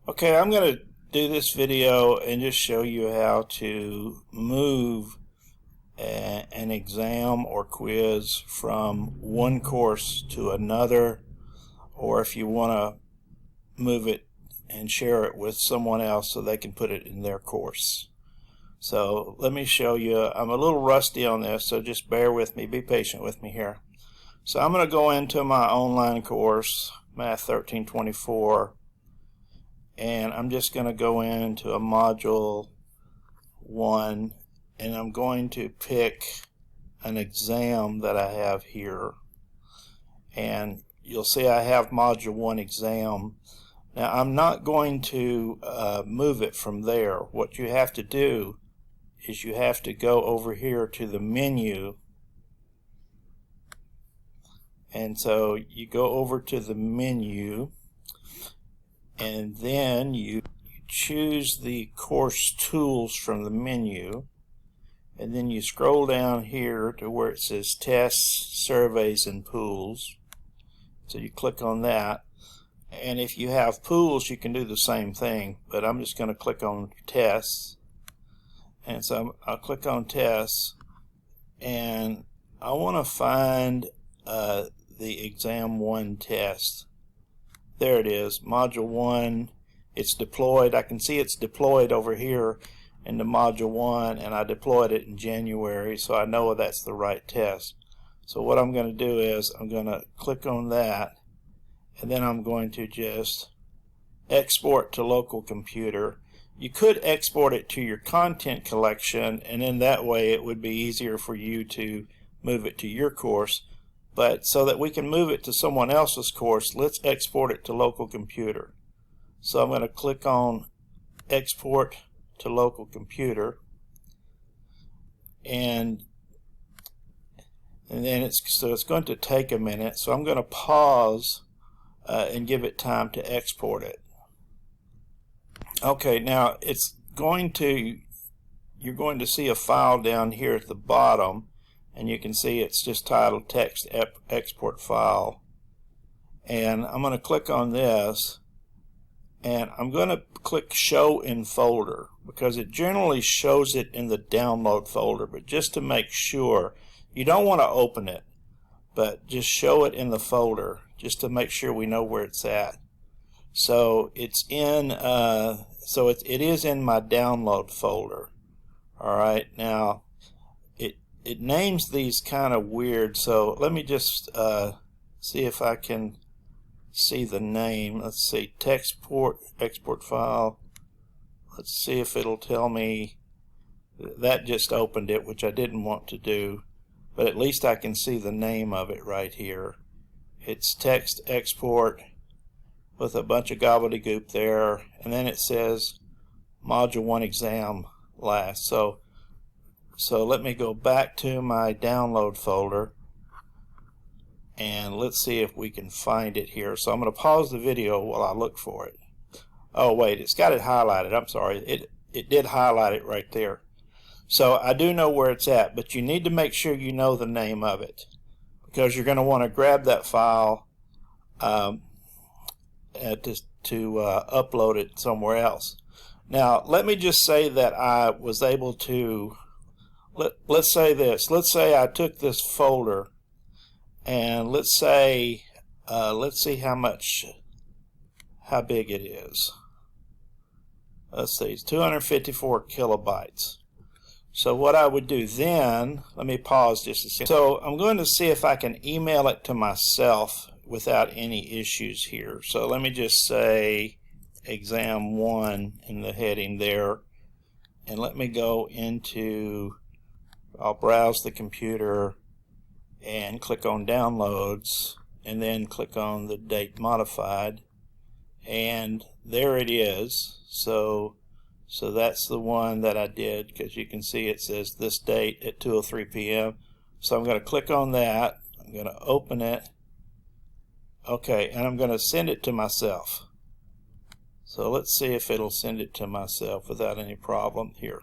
Okay, I'm going to do this video and just show you how to move an exam or quiz from one course to another, or if you want to move it and share it with someone else so they can put it in their course. So let me show you. I'm a little rusty on this, so just bear with me, be patient with me here. So I'm going to go into my online course, Math 1324, and I'm just going to go into a module 1, and I'm going to pick an exam that I have here, and you'll see I have module 1 exam. Now I'm not going to move it from there. What you have to do is you have to go over here to the menu, and so you go over to the menu, and then you choose the course tools from the menu, and then you scroll down here to where it says tests, surveys, and pools. So you click on that, and if you have pools you can do the same thing, but I'm just going to click on tests, and so I'll click on tests, and I want to find the exam 1 test. There it is, module 1. It's deployed. I can see it's deployed over here in the module 1, and I deployed it in January, so I know that's the right test. So what I'm going to do is I'm going to click on that, and then I'm going to just export to local computer. You could export it to your content collection, and in that way it would be easier for you to move it to your course. But so that we can move it to someone else's course, let's export it to local computer. So I'm going to click on export to local computer, and then it's going to take a minute, so I'm going to pause and give it time to export it. Okay, now you're going to see a file down here at the bottom, and you can see it's just titled text export file, and I'm going to click on this, and I'm going to click show in folder, because it generally shows it in the download folder, but just to make sure, you don't want to open it, but just show it in the folder just to make sure we know where it's at. So it's in it is in my download folder. Alright, now it names these kind of weird, so let me just see if I can see the name. Let's see, text export file. Let's see if it'll tell me. That just opened it, which I didn't want to do, but at least I can see the name of it right here. It's text export with a bunch of gobbledygook there, and then it says module 1 exam last. So let me go back to my download folder, and let's see if we can find it here. So I'm going to pause the video while I look for it. Oh wait, it's got it highlighted. I'm sorry, it did highlight it right there. So I do know where it's at, but you need to make sure you know the name of it, because you're going to want to grab that file to upload it somewhere else. Now let me just say that I was able to, let's say this, let's say I took this folder, and let's see how big it is. Let's see, it's 254 kilobytes. So what I would do then, let me pause just a second. So I'm going to see if I can email it to myself without any issues here. So let me just say exam 1 in the heading there, and let me go into, I'll browse the computer and click on downloads, and then click on the date modified, and there it is. So that's the one that I did, because you can see it says this date at 2:03 p.m. So I'm going to click on that, I'm going to open it, okay, and I'm going to send it to myself. So let's see if it'll send it to myself without any problem here.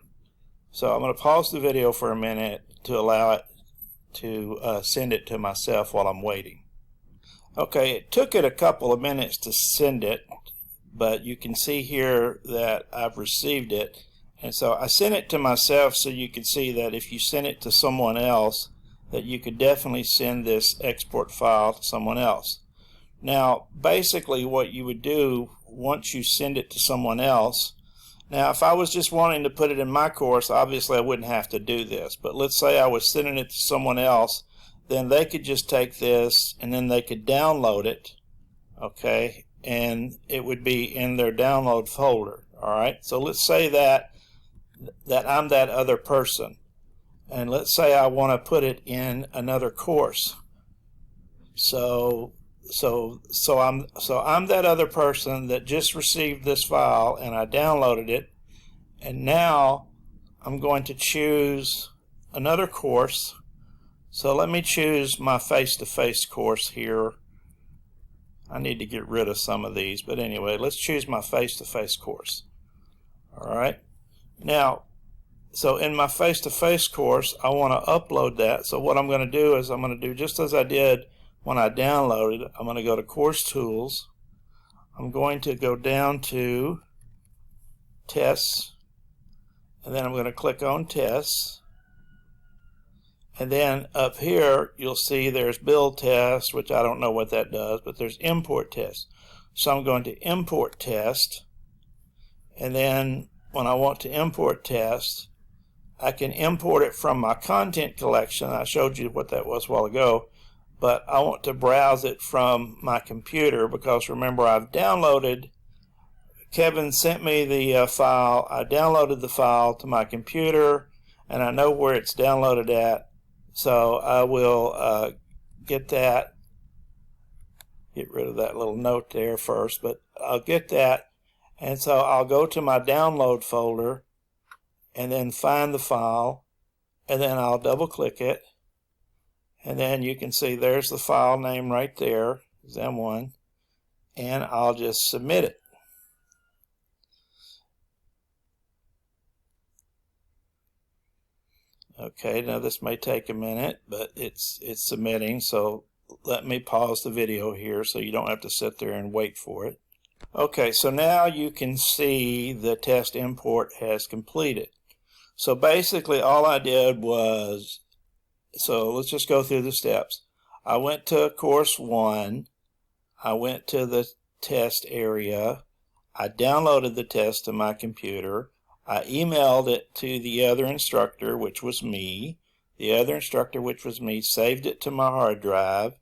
So I'm going to pause the video for a minute to allow it to send it to myself while I'm waiting. Okay, it took it a couple of minutes to send it, but you can see here that I've received it. And so I sent it to myself so you can see that if you send it to someone else, that you could definitely send this export file to someone else. Now basically what you would do once you send it to someone else, now if I was just wanting to put it in my course, obviously I wouldn't have to do this, but let's say I was sending it to someone else, then they could just take this and then they could download it, okay, and it would be in their download folder. Alright, so let's say that I'm that other person, and let's say I want to put it in another course. So I'm that other person that just received this file and I downloaded it, and now I'm going to choose another course. So let me choose my face-to-face course here. I need to get rid of some of these, but anyway, let's choose my face-to-face course. Alright, now so in my face-to-face course I want to upload that. So what I'm going to do is I'm going to do just as I did when I downloaded it. I'm going to go to Course Tools. I'm going to go down to Tests, and then I'm going to click on Tests, and then up here you'll see there's Build Test, which I don't know what that does, but there's Import Test. So I'm going to Import Test, and then when I want to import test, I can import it from my content collection. I showed you what that was a while ago, but I want to browse it from my computer because remember I've downloaded, Kevin sent me the file, I downloaded the file to my computer and I know where it's downloaded at, so I will get that, get rid of that little note there first, but I'll get that, and so I'll go to my download folder and then find the file, and then I'll double click it, and then you can see there's the file name right there, is M1, and I'll just submit it. Okay, now this may take a minute, but it's submitting, so let me pause the video here so you don't have to sit there and wait for it. Okay, so now you can see the test import has completed. So basically all I did was, so let's just go through the steps. I went to course 1, I went to the test area, I downloaded the test to my computer, I emailed it to the other instructor, which was me. The other instructor, which was me, saved it to my hard drive,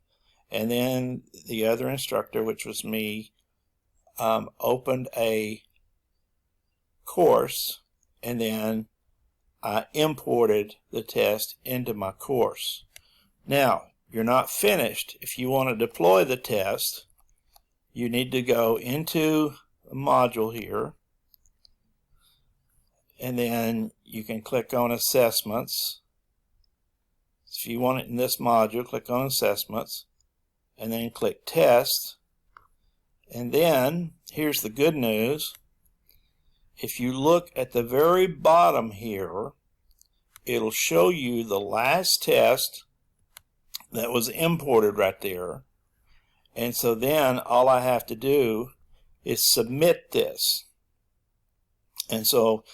and then the other instructor, which was me, opened a course, and then I imported the test into my course. Now, you're not finished. If you want to deploy the test, you need to go into the module here, and then you can click on Assessments. If you want it in this module, click on Assessments, and then click Test. And then, here's the good news. If you look at the very bottom here, it'll show you the last test that was imported right there. And so then all I have to do is submit this. And so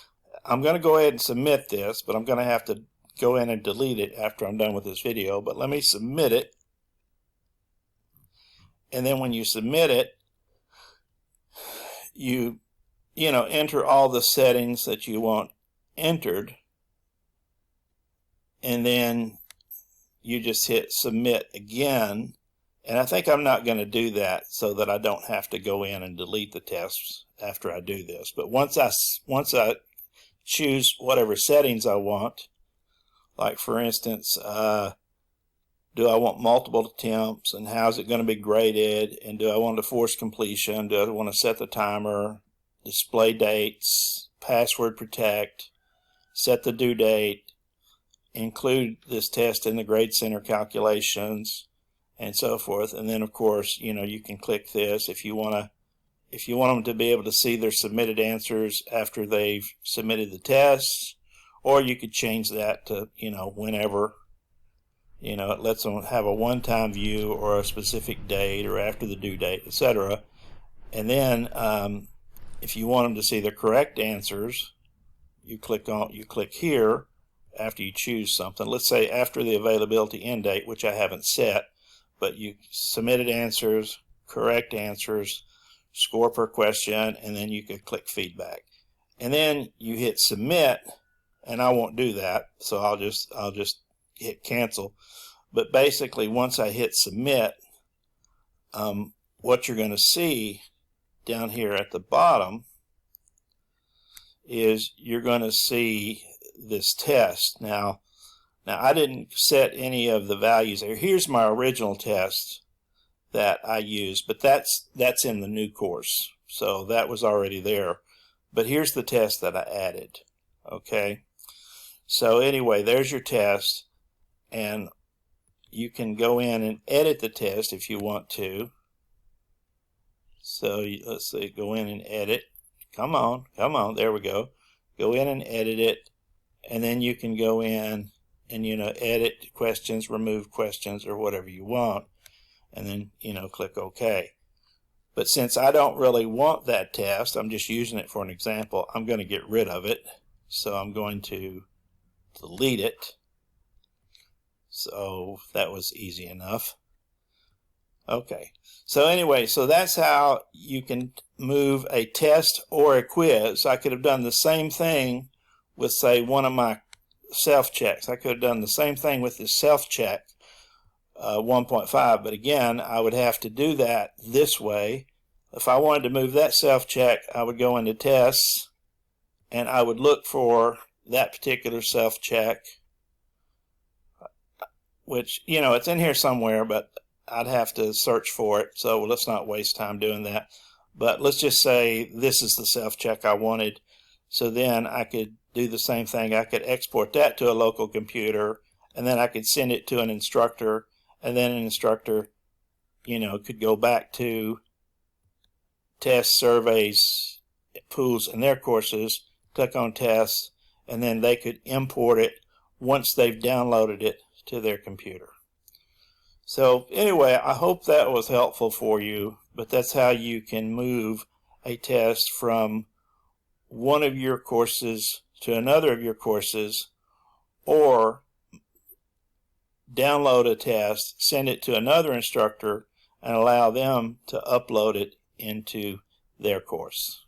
I'm going to go ahead and submit this, but I'm going to have to go in and delete it after I'm done with this video. But let me submit it. And then when you submit it, you enter all the settings that you want entered, and then you just hit submit again. And I think I'm not going to do that so that I don't have to go in and delete the tests after I do this. But once I choose whatever settings I want, like for instance, do I want multiple attempts, and how is it going to be graded, and do I want to force completion, do I want to set the timer, display dates, password protect, set the due date, include this test in the grade center calculations, and so forth. And then of course you can click this if you want them to be able to see their submitted answers after they've submitted the tests, or you could change that to whenever. It lets them have a one-time view or a specific date or after the due date, etc. And then if you want them to see the correct answers, you click here after you choose something. Let's say after the availability end date, which I haven't set, but you submitted answers, correct answers, score per question, and then you could click feedback. And then you hit submit, and I won't do that, so I'll just hit cancel. But basically, once I hit submit, what you're going to see down here at the bottom is you're going to see this test. Now I didn't set any of the values there. Here's my original test that I used, but that's in the new course, so that was already there. But here's the test that I added. Okay, so anyway, there's your test, and you can go in and edit the test if you want to. So let's see, go in and edit. Come on, there we go. Go in and edit it, and then you can go in and edit questions, remove questions, or whatever you want, and then click OK. But since I don't really want that test, I'm just using it for an example, I'm going to get rid of it. So I'm going to delete it. So that was easy enough. Okay, so anyway, so that's how you can move a test or a quiz. I could have done the same thing with, say, one of my self-checks. I could have done the same thing with this self-check 1.5, but again, I would have to do that this way. If I wanted to move that self-check, I would go into tests, and I would look for that particular self-check, which, it's in here somewhere, but I'd have to search for it, so let's not waste time doing that. But let's just say this is the self-check I wanted. So then I could do the same thing. I could export that to a local computer, and then I could send it to an instructor, and then an instructor, could go back to tests, surveys, pools, and their courses, click on tests, and then they could import it once they've downloaded it to their computer. So anyway, I hope that was helpful for you, but that's how you can move a test from one of your courses to another of your courses, or download a test, send it to another instructor, and allow them to upload it into their course.